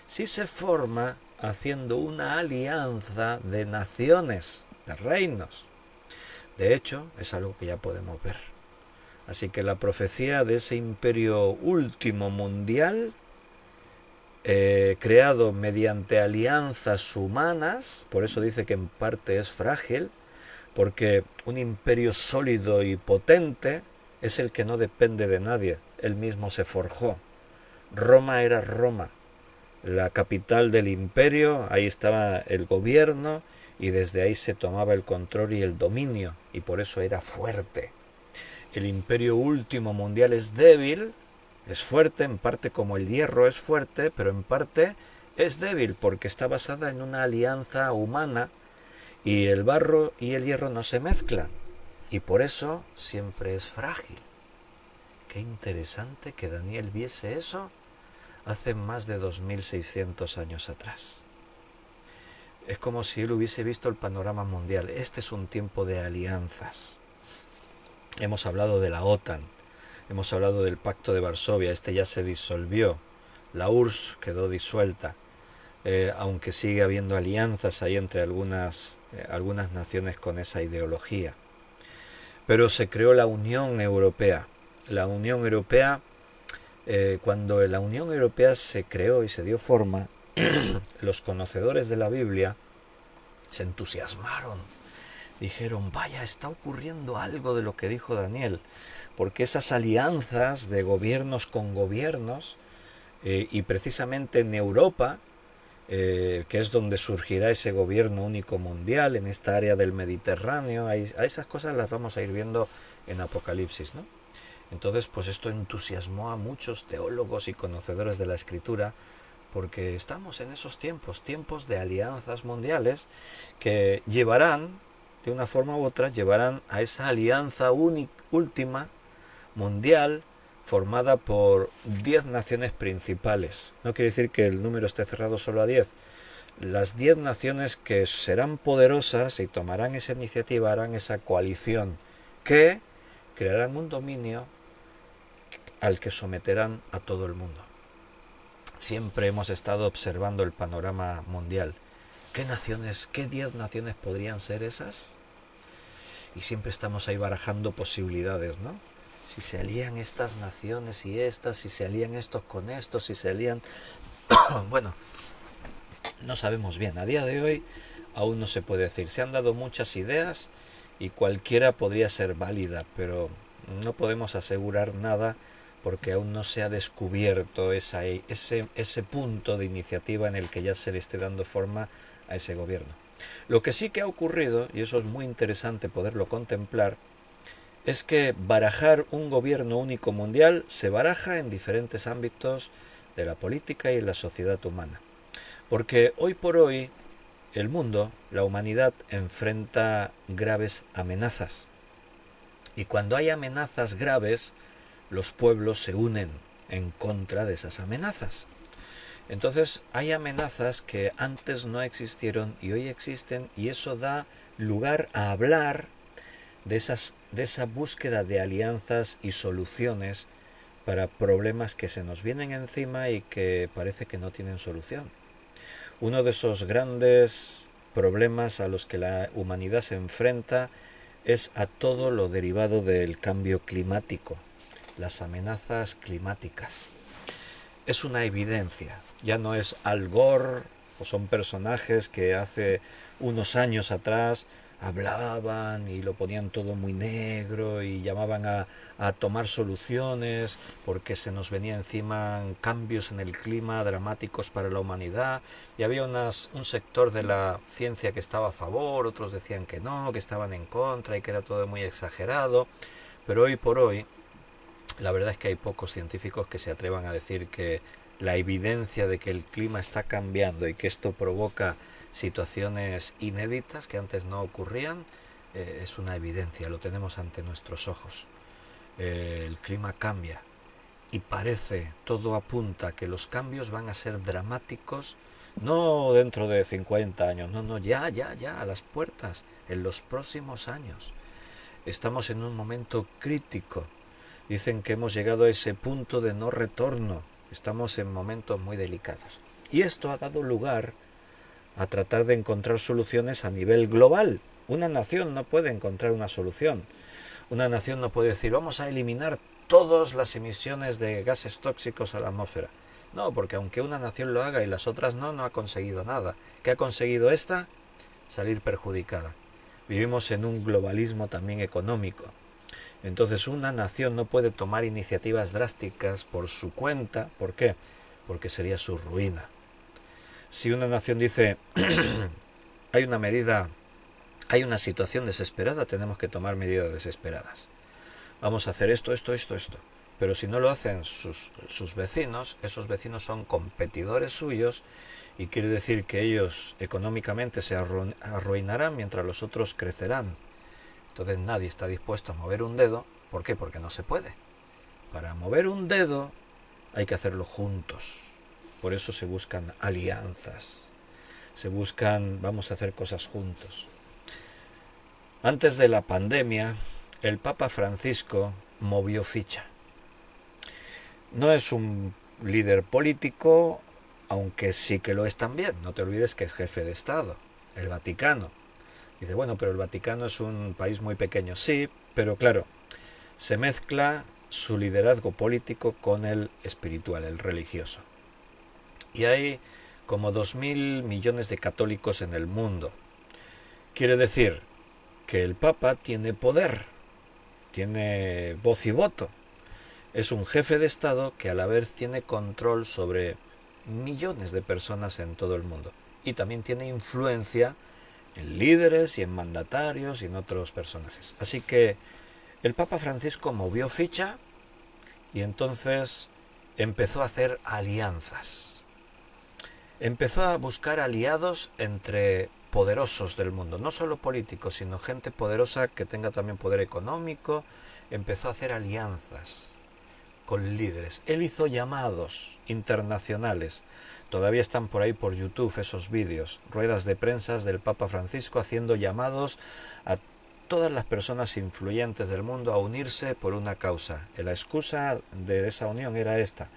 si se forma haciendo una alianza de naciones, de reinos. De hecho, es algo que ya podemos ver. Así que la profecía de ese imperio último mundial, creado mediante alianzas humanas, por eso dice que en parte es frágil, porque un imperio sólido y potente es el que no depende de nadie, él mismo se forjó. Roma era Roma, la capital del imperio, ahí estaba el gobierno y desde ahí se tomaba el control y el dominio, y por eso era fuerte. El imperio último mundial es débil, es fuerte, en parte como el hierro es fuerte, pero en parte es débil porque está basada en una alianza humana y el barro y el hierro no se mezclan y por eso siempre es frágil. Qué interesante que Daniel viese eso hace más de 2600 años atrás. Es como si él hubiese visto el panorama mundial. Este es un tiempo de alianzas. Hemos hablado de la OTAN, hemos hablado del Pacto de Varsovia, este ya se disolvió, la URSS quedó disuelta, aunque sigue habiendo alianzas ahí entre algunas naciones con esa ideología. Pero se creó la Unión Europea. La Unión Europea, cuando la Unión Europea se creó y se dio forma, los conocedores de la Biblia se entusiasmaron. Dijeron, vaya, está ocurriendo algo de lo que dijo Daniel, porque esas alianzas de gobiernos con gobiernos, y precisamente en Europa, que es donde surgirá ese gobierno único mundial, en esta área del Mediterráneo, a esas cosas las vamos a ir viendo en Apocalipsis, ¿no? Entonces, pues esto entusiasmó a muchos teólogos y conocedores de la Escritura, porque estamos en esos tiempos de alianzas mundiales que llevarán, de una forma u otra, llevarán a esa alianza última, mundial, formada por 10 naciones principales. No quiere decir que el número esté cerrado solo a 10. Las 10 naciones que serán poderosas y tomarán esa iniciativa, harán esa coalición, que crearán un dominio al que someterán a todo el mundo. Siempre hemos estado observando el panorama mundial. ¿Qué 10 naciones podrían ser esas? Y siempre estamos ahí barajando posibilidades, ¿no? Si se alían estas naciones y estas, si se alían estos con estos, si se alían... Bueno, no sabemos bien. A día de hoy aún no se puede decir. Se han dado muchas ideas y cualquiera podría ser válida, pero no podemos asegurar nada porque aún no se ha descubierto ese punto de iniciativa en el que ya se le esté dando forma a ese gobierno. Lo que sí que ha ocurrido, y eso es muy interesante poderlo contemplar, es que barajar un gobierno único mundial se baraja en diferentes ámbitos de la política y la sociedad humana. Porque hoy por hoy el mundo, la humanidad, enfrenta graves amenazas. Y cuando hay amenazas graves, los pueblos se unen en contra de esas amenazas. Entonces hay amenazas que antes no existieron y hoy existen, y eso da lugar a hablar de esa búsqueda de alianzas y soluciones para problemas que se nos vienen encima y que parece que no tienen solución. Uno de esos grandes problemas a los que la humanidad se enfrenta es a todo lo derivado del cambio climático, las amenazas climáticas. Es una evidencia, ya no es Al Gore, o son personajes que hace unos años atrás hablaban y lo ponían todo muy negro y llamaban a tomar soluciones porque se nos venía encima cambios en el clima dramáticos para la humanidad, y había un sector de la ciencia que estaba a favor, otros decían que no, que estaban en contra y que era todo muy exagerado. Pero hoy por hoy la verdad es que hay pocos científicos que se atrevan a decir que la evidencia de que el clima está cambiando y que esto provoca situaciones inéditas que antes no ocurrían es una evidencia, lo tenemos ante nuestros ojos. El clima cambia y parece, todo apunta que los cambios van a ser dramáticos, no dentro de 50 años, no, ya, a las puertas, en los próximos años. Estamos en un momento crítico. Dicen que hemos llegado a ese punto de no retorno. Estamos en momentos muy delicados. Y esto ha dado lugar a tratar de encontrar soluciones a nivel global. Una nación no puede encontrar una solución. Una nación no puede decir, vamos a eliminar todas las emisiones de gases tóxicos a la atmósfera. No, porque aunque una nación lo haga y las otras no, no ha conseguido nada. ¿Qué ha conseguido esta? Salir perjudicada. Vivimos en un globalismo también económico. Entonces una nación no puede tomar iniciativas drásticas por su cuenta. ¿Por qué? Porque sería su ruina. Si una nación dice, hay una situación desesperada, tenemos que tomar medidas desesperadas. Vamos a hacer esto. Pero si no lo hacen sus vecinos, esos vecinos son competidores suyos y quiere decir que ellos económicamente se arruinarán mientras los otros crecerán. Entonces nadie está dispuesto a mover un dedo. ¿Por qué? Porque no se puede. Para mover un dedo hay que hacerlo juntos. Por eso se buscan alianzas. Vamos a hacer cosas juntos. Antes de la pandemia, el Papa Francisco movió ficha. No es un líder político, aunque sí que lo es también. No te olvides que es jefe de Estado, el Vaticano. Dice, bueno, pero el Vaticano es un país muy pequeño. Sí, pero claro, se mezcla su liderazgo político con el espiritual, el religioso. Y hay como 2.000 millones de católicos en el mundo. Quiere decir que el Papa tiene poder, tiene voz y voto. Es un jefe de Estado que a la vez tiene control sobre millones de personas en todo el mundo. Y también tiene influencia en líderes y en mandatarios y en otros personajes. Así que el Papa Francisco movió ficha y entonces empezó a hacer alianzas. Empezó a buscar aliados entre poderosos del mundo, no solo políticos, sino gente poderosa que tenga también poder económico. Empezó a hacer alianzas con líderes. Él hizo llamados internacionales. Todavía están por ahí por YouTube esos vídeos, ruedas de prensa del Papa Francisco haciendo llamados a todas las personas influyentes del mundo a unirse por una causa. La excusa de esa unión era esta.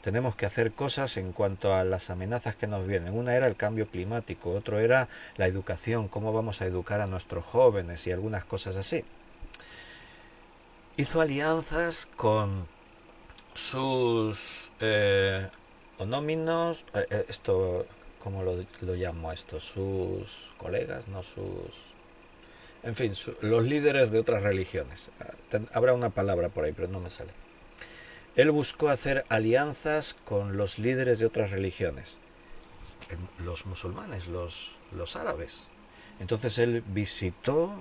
Tenemos que hacer cosas en cuanto a las amenazas que nos vienen. Una era el cambio climático, otro era la educación, cómo vamos a educar a nuestros jóvenes y algunas cosas así. Hizo alianzas con sus onóminos, esto, ¿cómo lo llamo esto? Sus colegas, no sus... En fin, los líderes de otras religiones. Habrá una palabra por ahí, pero no me sale. Él buscó hacer alianzas con los líderes de otras religiones, los musulmanes, los árabes. Entonces él visitó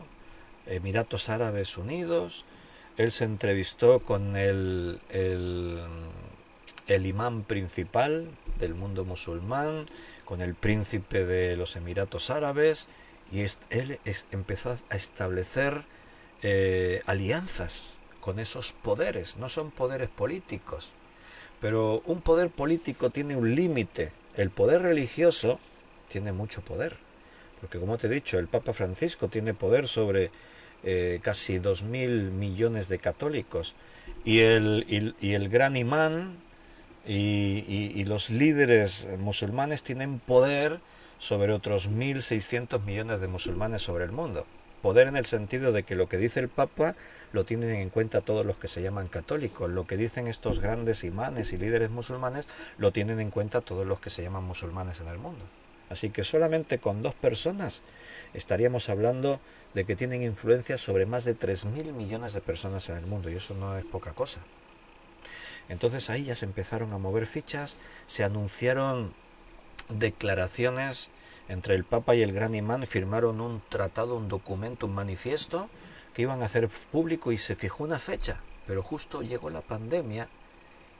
Emiratos Árabes Unidos, él se entrevistó con el imán principal del mundo musulmán, con el príncipe de los Emiratos Árabes, y él empezó a establecer alianzas con esos poderes. No son poderes políticos, pero un poder político tiene un límite. El poder religioso tiene mucho poder, porque como te he dicho, el Papa Francisco tiene poder sobre casi 2.000 millones de católicos, y el gran imán y los líderes musulmanes tienen poder sobre otros 1.600 millones de musulmanes sobre el mundo. Poder en el sentido de que lo que dice el Papa lo tienen en cuenta todos los que se llaman católicos. Lo que dicen estos grandes imanes y líderes musulmanes lo tienen en cuenta todos los que se llaman musulmanes en el mundo. Así que solamente con 2 personas estaríamos hablando de que tienen influencia sobre más de 3.000 millones de personas en el mundo, y eso no es poca cosa. Entonces ahí ya se empezaron a mover fichas, se anunciaron declaraciones entre el Papa y el Gran Imán, firmaron un tratado, un documento, un manifiesto que iban a hacer público, y se fijó una fecha, pero justo llegó la pandemia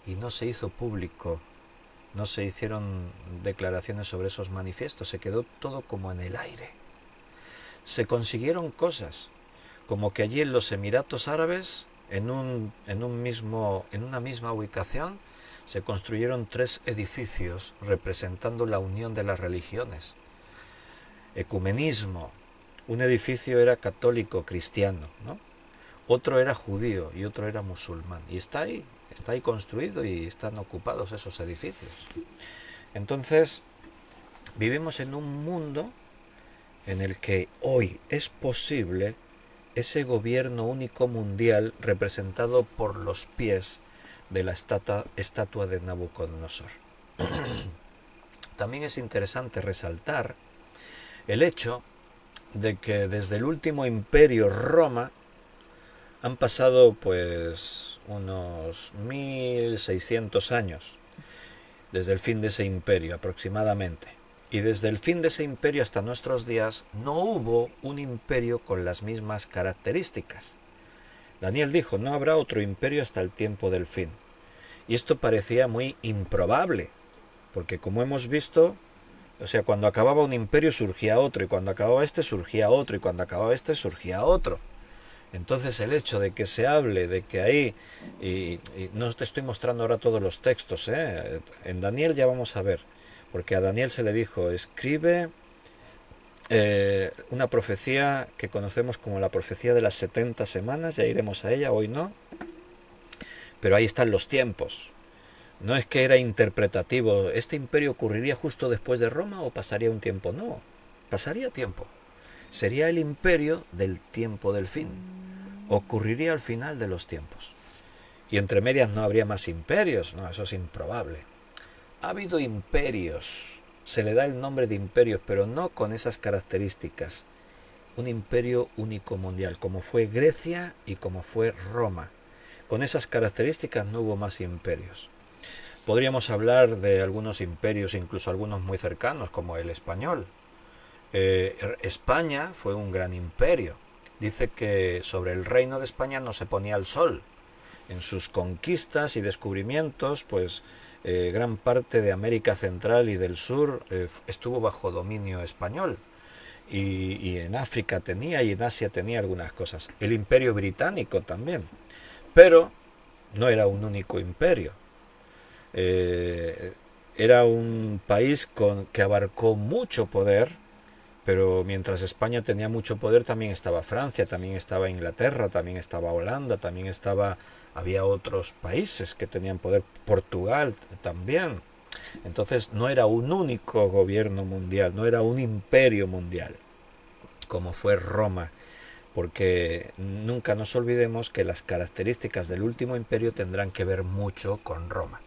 y no se hizo público, no se hicieron declaraciones sobre esos manifiestos, se quedó todo como en el aire. Se consiguieron cosas, como que allí en los Emiratos Árabes, en una misma ubicación, se construyeron 3 edificios representando la unión de las religiones. Ecumenismo. Un edificio era católico cristiano, ¿no? Otro era judío y otro era musulmán. Y está ahí construido y están ocupados esos edificios. Entonces, vivimos en un mundo en el que hoy es posible ese gobierno único mundial representado por los pies de la estatua de Nabucodonosor. También es interesante resaltar el hecho de que desde el último imperio Roma han pasado pues unos 1600 años desde el fin de ese imperio aproximadamente. Y desde el fin de ese imperio hasta nuestros días no hubo un imperio con las mismas características. Daniel dijo, no habrá otro imperio hasta el tiempo del fin. Y esto parecía muy improbable, porque como hemos visto, o sea, cuando acababa un imperio surgía otro, y cuando acababa este surgía otro, y cuando acababa este surgía otro. Entonces el hecho de que se hable de que ahí, y no te estoy mostrando ahora todos los textos, en Daniel ya vamos a ver, porque a Daniel se le dijo, escribe una profecía que conocemos como la profecía de las 70 semanas, ya iremos a ella, hoy no, pero ahí están los tiempos. No es que era interpretativo, ¿este imperio ocurriría justo después de Roma o pasaría un tiempo? No, pasaría tiempo. Sería el imperio del tiempo del fin. Ocurriría al final de los tiempos. Y entre medias no habría más imperios, no, eso es improbable. Ha habido imperios, se le da el nombre de imperios, pero no con esas características. Un imperio único mundial, como fue Grecia y como fue Roma. Con esas características no hubo más imperios. Podríamos hablar de algunos imperios, incluso algunos muy cercanos, como el español. España fue un gran imperio. Dice que sobre el reino de España no se ponía el sol. En sus conquistas y descubrimientos, pues gran parte de América Central y del Sur estuvo bajo dominio español. Y en África tenía y en Asia tenía algunas cosas. El imperio británico también. Pero no era un único imperio. Era un país que abarcó mucho poder, pero mientras España tenía mucho poder también estaba Francia, también estaba Inglaterra, también estaba Holanda, había otros países que tenían poder, Portugal también. Entonces no era un único gobierno mundial, no era un imperio mundial, como fue Roma, porque nunca nos olvidemos que las características del último imperio tendrán que ver mucho con Roma.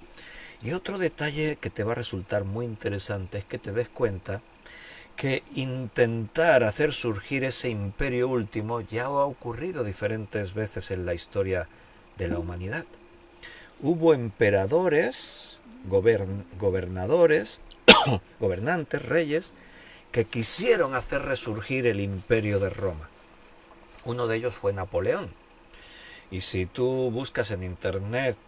Y otro detalle que te va a resultar muy interesante es que te des cuenta que intentar hacer surgir ese imperio último ya ha ocurrido diferentes veces en la historia de la humanidad. Hubo emperadores, gobernadores, gobernantes, reyes, que quisieron hacer resurgir el imperio de Roma. Uno de ellos fue Napoleón. Y si tú buscas en internet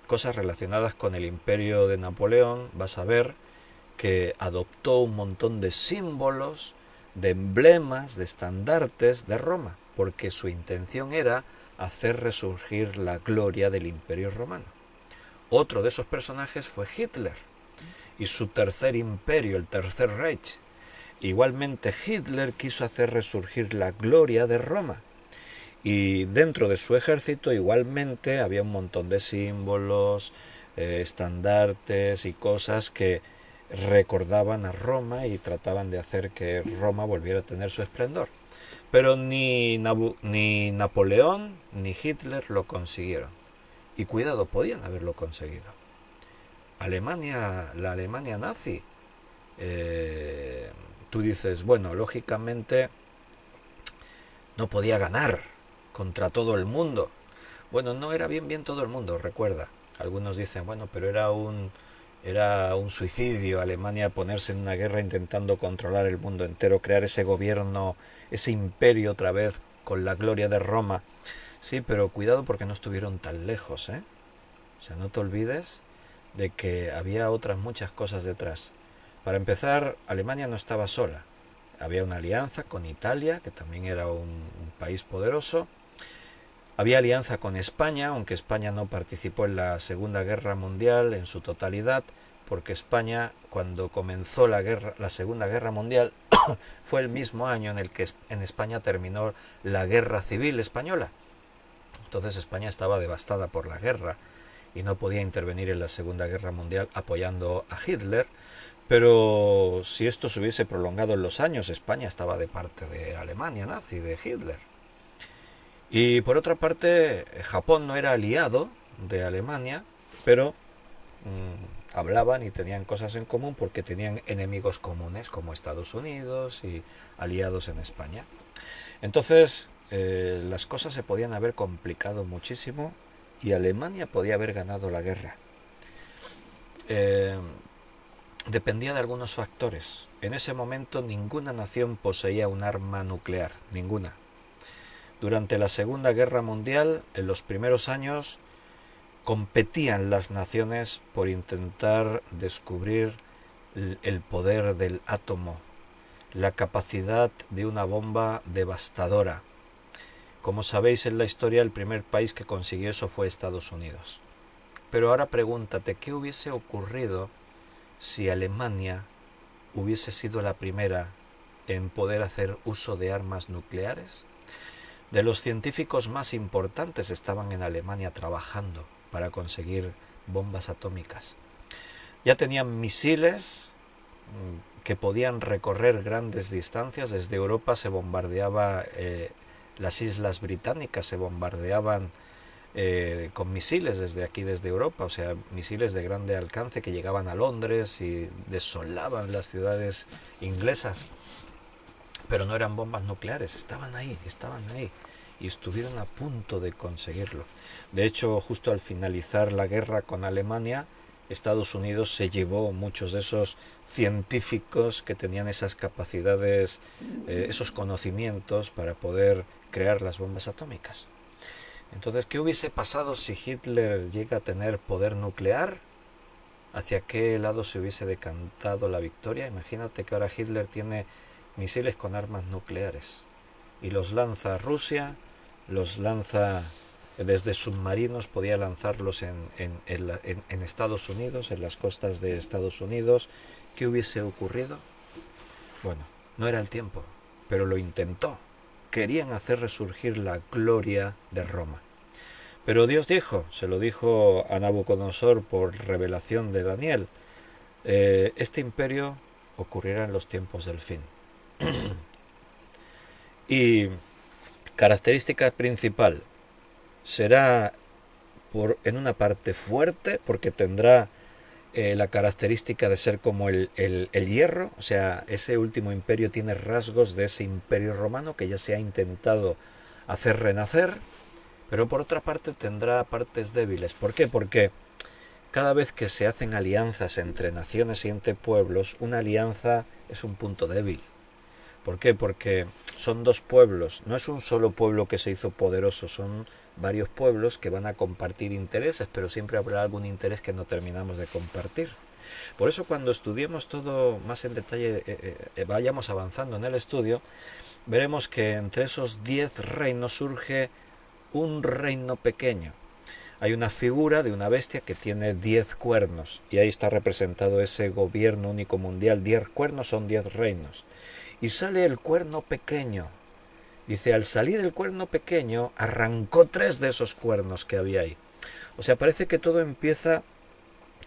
cosas relacionadas con el imperio de Napoleón, vas a ver que adoptó un montón de símbolos, de emblemas, de estandartes de Roma, porque su intención era hacer resurgir la gloria del imperio romano. Otro de esos personajes fue Hitler y su tercer imperio, el Tercer Reich. Igualmente Hitler quiso hacer resurgir la gloria de Roma. Y dentro de su ejército igualmente había un montón de símbolos, estandartes y cosas que recordaban a Roma y trataban de hacer que Roma volviera a tener su esplendor. Pero ni Napoleón ni Hitler lo consiguieron. Y cuidado, podían haberlo conseguido. La Alemania nazi, tú dices, bueno, lógicamente no podía ganar contra todo el mundo. Bueno, no era bien todo el mundo, recuerda. Algunos dicen, bueno, pero era un suicidio Alemania ponerse en una guerra intentando controlar el mundo entero, crear ese gobierno, ese imperio otra vez con la gloria de Roma. Sí, pero cuidado porque no estuvieron tan lejos, ¿eh? O sea, no te olvides de que había otras muchas cosas detrás. Para empezar, Alemania no estaba sola. había una alianza con Italia, que también era un país poderoso. Había alianza con España, aunque España no participó en la Segunda Guerra Mundial en su totalidad, porque España, cuando comenzó la Segunda Guerra Mundial, fue el mismo año en el que en España terminó la Guerra Civil Española. Entonces España estaba devastada por la guerra y no podía intervenir en la Segunda Guerra Mundial apoyando a Hitler, pero si esto se hubiese prolongado en los años, España estaba de parte de Alemania nazi, de Hitler. Y por otra parte, Japón no era aliado de Alemania, pero hablaban y tenían cosas en común porque tenían enemigos comunes como Estados Unidos y aliados en España. Entonces, las cosas se podían haber complicado muchísimo y Alemania podía haber ganado la guerra. Dependía de algunos factores. En ese momento ninguna nación poseía un arma nuclear, ninguna. Durante la Segunda Guerra Mundial, en los primeros años, competían las naciones por intentar descubrir el poder del átomo, la capacidad de una bomba devastadora. Como sabéis en la historia, el primer país que consiguió eso fue Estados Unidos. Pero ahora pregúntate, ¿qué hubiese ocurrido si Alemania hubiese sido la primera en poder hacer uso de armas nucleares? De los científicos más importantes estaban en Alemania trabajando para conseguir bombas atómicas. Ya tenían misiles que podían recorrer grandes distancias. Desde Europa se bombardeaba las islas británicas, se bombardeaban con misiles desde aquí, desde Europa, o sea, misiles de grande alcance que llegaban a Londres y desolaban las ciudades inglesas. Pero no eran bombas nucleares, estaban ahí y estuvieron a punto de conseguirlo. De hecho, justo al finalizar la guerra con Alemania, Estados Unidos se llevó muchos de esos científicos que tenían esas capacidades, esos conocimientos para poder crear las bombas atómicas. Entonces, ¿qué hubiese pasado si Hitler llega a tener poder nuclear? ¿Hacia qué lado se hubiese decantado la victoria? Imagínate que ahora Hitler tiene misiles con armas nucleares y los lanza a Rusia, los lanza desde submarinos, podía lanzarlos en Estados Unidos, en las costas de Estados Unidos. ¿Qué hubiese ocurrido? Bueno, no era el tiempo, pero lo intentó. Querían hacer resurgir la gloria de Roma. Pero Dios dijo, se lo dijo a Nabucodonosor por revelación de Daniel, este imperio ocurrirá en los tiempos del fin. Y característica principal, será en una parte fuerte, porque tendrá la característica de ser como el hierro, o sea, ese último imperio tiene rasgos de ese imperio romano que ya se ha intentado hacer renacer, pero por otra parte tendrá partes débiles. ¿Por qué? Porque cada vez que se hacen alianzas entre naciones y entre pueblos, una alianza es un punto débil. ¿Por qué? Porque son dos pueblos, no es un solo pueblo que se hizo poderoso, son varios pueblos que van a compartir intereses, pero siempre habrá algún interés que no terminamos de compartir. Por eso cuando estudiemos todo más en detalle, vayamos avanzando en el estudio, veremos que entre esos 10 reinos surge un reino pequeño. Hay una figura de una bestia que tiene 10 cuernos y ahí está representado ese gobierno único mundial. 10 cuernos son 10 reinos. Y sale el cuerno pequeño. Dice, al salir el cuerno pequeño, arrancó 3 de esos cuernos que había ahí. O sea, parece que todo empieza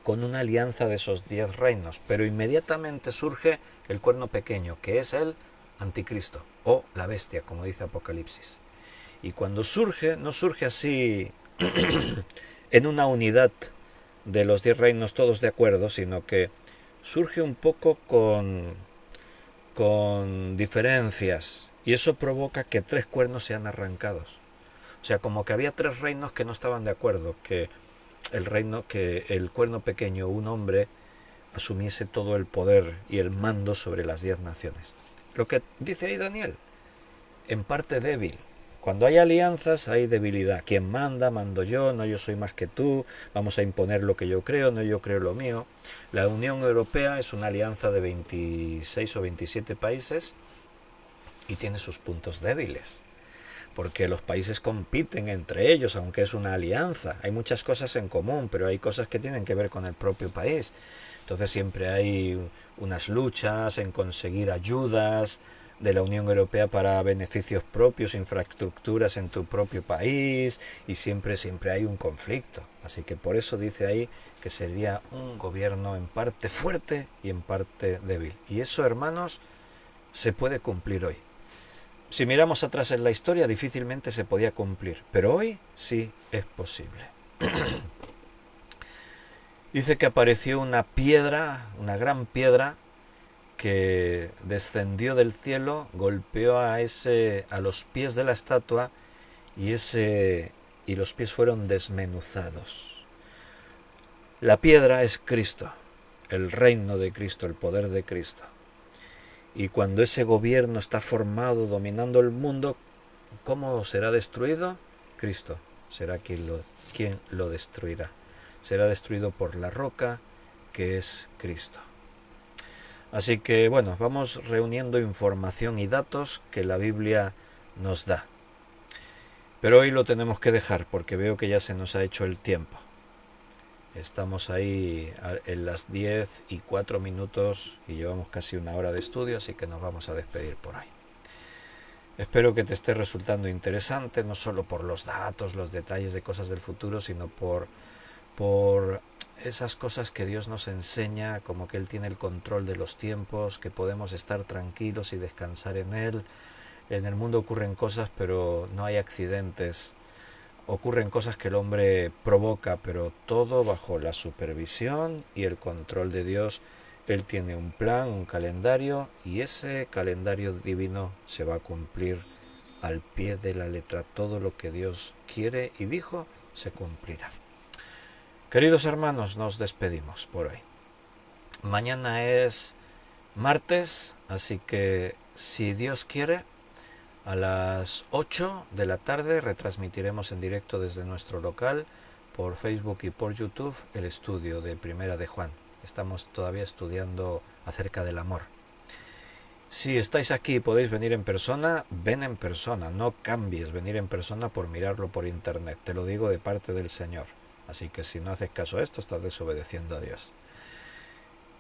con una alianza de esos 10 reinos, pero inmediatamente surge el cuerno pequeño, que es el anticristo, o la bestia, como dice Apocalipsis. Y cuando surge, no surge así en una unidad de los 10 reinos todos de acuerdo, sino que surge un poco con diferencias, y eso provoca que 3 cuernos sean arrancados. O sea, como que había 3 reinos que no estaban de acuerdo, que el cuerno pequeño, un hombre, asumiese todo el poder y el mando sobre las 10 naciones. Lo que dice ahí Daniel, en parte débil. Cuando hay alianzas hay debilidad. ¿Quién manda? Mando yo, no yo soy más que tú, vamos a imponer lo que yo creo, no yo creo lo mío. La Unión Europea es una alianza de 26 o 27 países y tiene sus puntos débiles, porque los países compiten entre ellos, aunque es una alianza. Hay muchas cosas en común, pero hay cosas que tienen que ver con el propio país. Entonces siempre hay unas luchas en conseguir ayudas de la Unión Europea para beneficios propios, infraestructuras en tu propio país, y siempre hay un conflicto. Así que por eso dice ahí que sería un gobierno en parte fuerte y en parte débil. Y eso, hermanos, se puede cumplir hoy. Si miramos atrás en la historia, difícilmente se podía cumplir, pero hoy sí es posible. Dice que apareció una piedra, una gran piedra, que descendió del cielo, golpeó a los pies de la estatua, y los pies fueron desmenuzados. La piedra es Cristo, el reino de Cristo, el poder de Cristo. Y cuando ese gobierno está formado, dominando el mundo, ¿cómo será destruido? Cristo será quien lo destruirá. Será destruido por la roca, que es Cristo. Así que bueno, vamos reuniendo información y datos que la Biblia nos da. Pero hoy lo tenemos que dejar porque veo que ya se nos ha hecho el tiempo. Estamos ahí en las 10:04 y llevamos casi una hora de estudio, así que nos vamos a despedir por hoy. Espero que te esté resultando interesante, no solo por los datos, los detalles de cosas del futuro, sino por esas cosas que Dios nos enseña, como que Él tiene el control de los tiempos, que podemos estar tranquilos y descansar en Él. En el mundo ocurren cosas, pero no hay accidentes. Ocurren cosas que el hombre provoca, pero todo bajo la supervisión y el control de Dios. Él tiene un plan, un calendario, y ese calendario divino se va a cumplir al pie de la letra. Todo lo que Dios quiere y dijo se cumplirá. Queridos hermanos, nos despedimos por hoy. Mañana es martes, así que si Dios quiere, a las 8 de la tarde retransmitiremos en directo desde nuestro local por Facebook y por YouTube el estudio de Primera de Juan. Estamos todavía estudiando acerca del amor. Si estáis aquí y podéis venir en persona, ven en persona, no cambies venir en persona por mirarlo por internet. Te lo digo de parte del Señor. Así que si no haces caso a esto, estás desobedeciendo a Dios.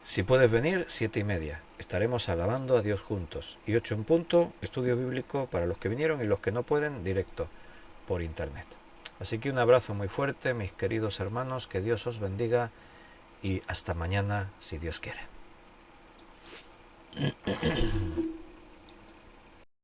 Si puedes venir, 7:30. Estaremos alabando a Dios juntos. Y 8 en punto, estudio bíblico para los que vinieron y los que no pueden, directo por internet. Así que un abrazo muy fuerte, mis queridos hermanos, que Dios os bendiga y hasta mañana, si Dios quiere.